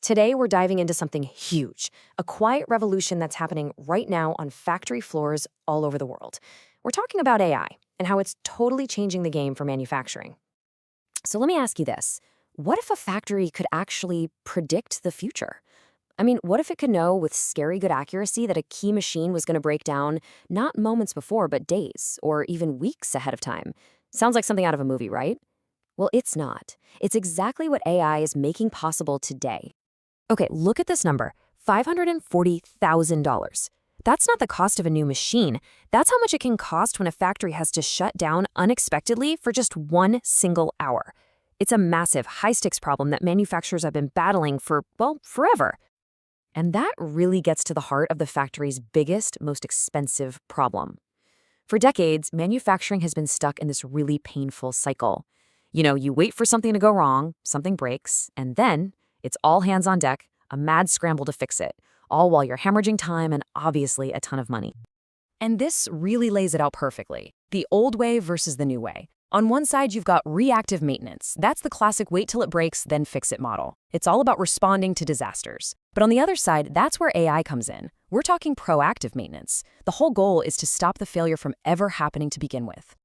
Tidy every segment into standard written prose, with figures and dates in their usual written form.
Today, we're diving into something huge, a quiet revolution that's happening right now on factory floors all over the world. We're talking about AI and how it's totally changing the game for manufacturing. So let me ask you this. What if a factory could actually predict the future? I mean, what if it could know with scary good accuracy that a key machine was going to break down not moments before, but days or even weeks ahead of time? Sounds like something out of a movie, right? Well, it's not. It's exactly what AI is making possible today. Okay, look at this number, $540,000. That's not the cost of a new machine. That's how much it can cost when a factory has to shut down unexpectedly for just one single hour. It's a massive, high-stakes problem that manufacturers have been battling for, well, forever. And that really gets to the heart of the factory's biggest, most expensive problem. For decades, manufacturing has been stuck in this really painful cycle. You wait for something to go wrong, something breaks, and then it's all hands on deck, a mad scramble to fix it, all while you're hemorrhaging time and obviously a ton of money. And this really lays it out perfectly. The old way versus the new way. On one side, you've got reactive maintenance. That's the classic wait till it breaks, then fix it model. It's all about responding to disasters. But on the other side, that's where AI comes in. We're talking proactive maintenance. The whole goal is to stop the failure from ever happening to begin with.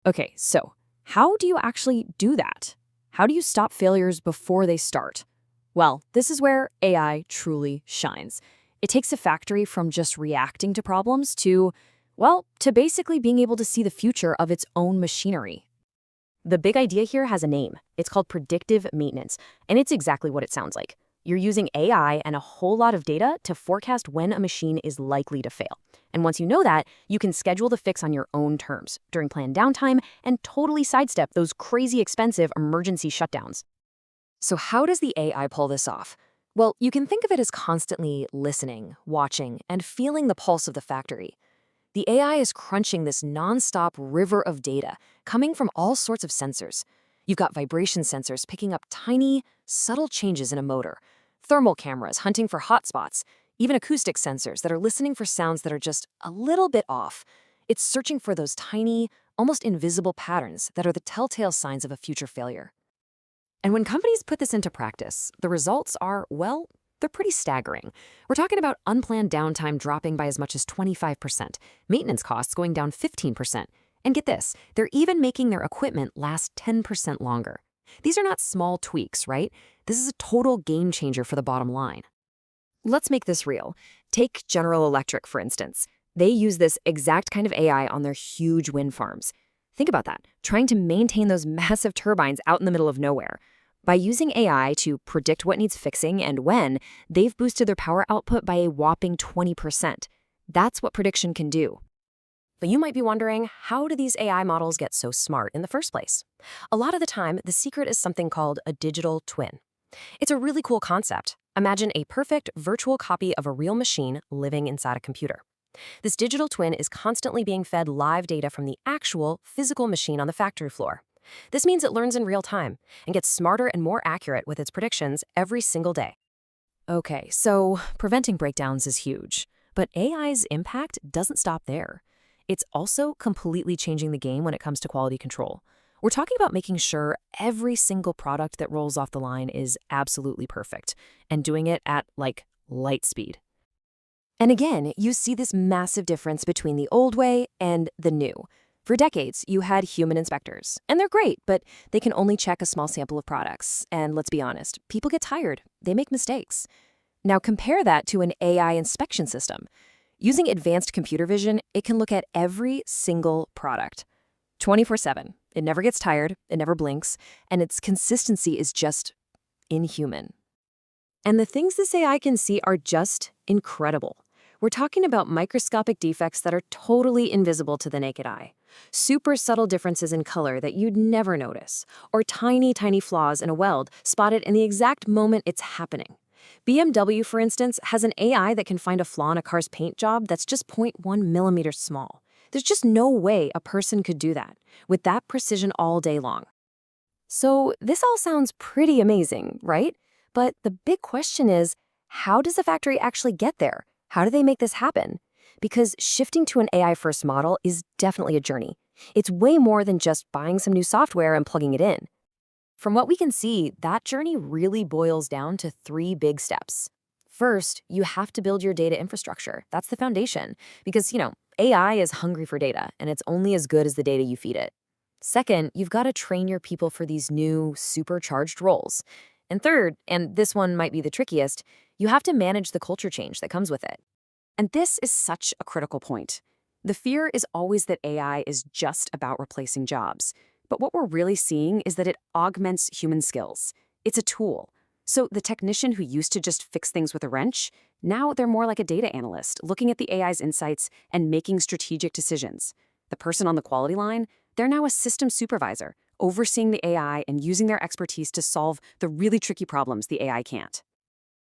Okay, so how do you actually do that? How do you stop failures before they start? Well, this is where AI truly shines. It takes a factory from just reacting to problems to basically being able to see the future of its own machinery. The big idea here has a name. It's called predictive maintenance, and it's exactly what it sounds like. You're using AI and a whole lot of data to forecast when a machine is likely to fail. And once you know that, you can schedule the fix on your own terms during planned downtime and totally sidestep those crazy expensive emergency shutdowns. So how does the AI pull this off? Well, you can think of it as constantly listening, watching, and feeling the pulse of the factory. The AI is crunching this nonstop river of data coming from all sorts of sensors. You've got vibration sensors picking up tiny, subtle changes in a motor, thermal cameras hunting for hot spots, even acoustic sensors that are listening for sounds that are just a little bit off. It's searching for those tiny, almost invisible patterns that are the telltale signs of a future failure. And when companies put this into practice, the results are, they're pretty staggering. We're talking about unplanned downtime dropping by as much as 25%, maintenance costs going down 15%. And get this, they're even making their equipment last 10% longer. These are not small tweaks, right? This is a total game changer for the bottom line. Let's make this real. Take General Electric, for instance. They use this exact kind of AI on their huge wind farms. Think about that, trying to maintain those massive turbines out in the middle of nowhere. By using AI to predict what needs fixing and when, they've boosted their power output by a whopping 20%. That's what prediction can do. But you might be wondering, how do these AI models get so smart in the first place? A lot of the time, the secret is something called a digital twin. It's a really cool concept. Imagine a perfect virtual copy of a real machine living inside a computer. This digital twin is constantly being fed live data from the actual physical machine on the factory floor. This means it learns in real time and gets smarter and more accurate with its predictions every single day. Okay, so preventing breakdowns is huge, but AI's impact doesn't stop there. It's also completely changing the game when it comes to quality control. We're talking about making sure every single product that rolls off the line is absolutely perfect and doing it at, light speed. And again, you see this massive difference between the old way and the new. For decades, you had human inspectors, and they're great, but they can only check a small sample of products. And let's be honest, people get tired. They make mistakes. Now compare that to an AI inspection system. Using advanced computer vision, it can look at every single product 24/7. It never gets tired, it never blinks, and its consistency is just inhuman. And the things this AI can see are just incredible. We're talking about microscopic defects that are totally invisible to the naked eye, super subtle differences in color that you'd never notice, or tiny, tiny flaws in a weld spotted in the exact moment it's happening. BMW, for instance, has an AI that can find a flaw in a car's paint job that's just 0.1 millimeters small. There's just no way a person could do that with that precision all day long. So this all sounds pretty amazing, right? But the big question is, how does a factory actually get there? How do they make this happen? Because shifting to an AI-first model is definitely a journey. It's way more than just buying some new software and plugging it in. From what we can see, that journey really boils down to three big steps. First, you have to build your data infrastructure. That's the foundation. Because, AI is hungry for data, and it's only as good as the data you feed it. Second, you've got to train your people for these new, supercharged roles. And third, and this one might be the trickiest, you have to manage the culture change that comes with it. And this is such a critical point. The fear is always that AI is just about replacing jobs. But what we're really seeing is that it augments human skills. It's a tool. So the technician who used to just fix things with a wrench, now they're more like a data analyst, looking at the AI's insights and making strategic decisions. The person on the quality line, they're now a system supervisor, overseeing the AI and using their expertise to solve the really tricky problems the AI can't.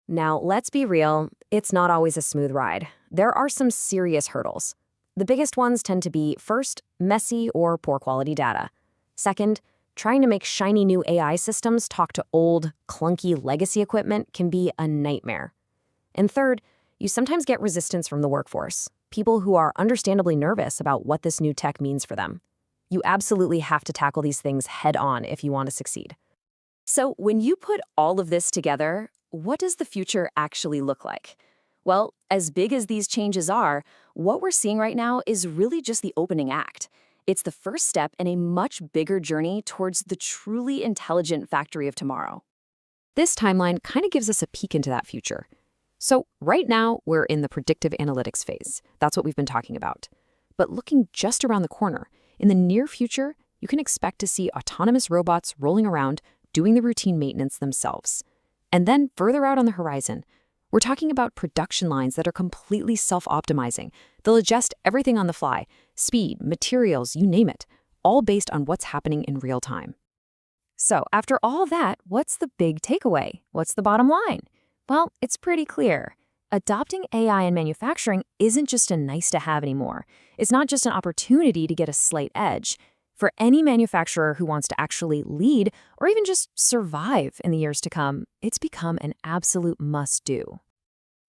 Now, let's be real, it's not always a smooth ride. There are some serious hurdles. The biggest ones tend to be, first, messy or poor quality data. Second, trying to make shiny new AI systems talk to old, clunky legacy equipment can be a nightmare. And third, you sometimes get resistance from the workforce, people who are understandably nervous about what this new tech means for them. You absolutely have to tackle these things head on if you want to succeed. So when you put all of this together, what does the future actually look like? Well, as big as these changes are, what we're seeing right now is really just the opening act. It's the first step in a much bigger journey towards the truly intelligent factory of tomorrow. This timeline kind of gives us a peek into that future. So right now, we're in the predictive analytics phase. That's what we've been talking about. But looking just around the corner, in the near future, you can expect to see autonomous robots rolling around, doing the routine maintenance themselves. And then further out on the horizon, we're talking about production lines that are completely self-optimizing. They'll adjust everything on the fly, speed, materials, you name it, all based on what's happening in real time. So after all that, what's the big takeaway? What's the bottom line? Well, it's pretty clear. Adopting AI in manufacturing isn't just a nice-to-have anymore. It's not just an opportunity to get a slight edge. For any manufacturer who wants to actually lead or even just survive in the years to come, it's become an absolute must-do.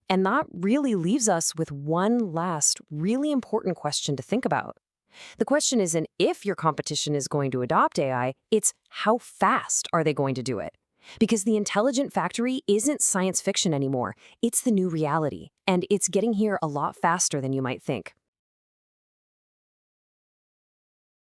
And that really leaves us with one last really important question to think about. The question isn't if your competition is going to adopt AI, it's how fast are they going to do it? Because the intelligent factory isn't science fiction anymore. It's the new reality, and it's getting here a lot faster than you might think.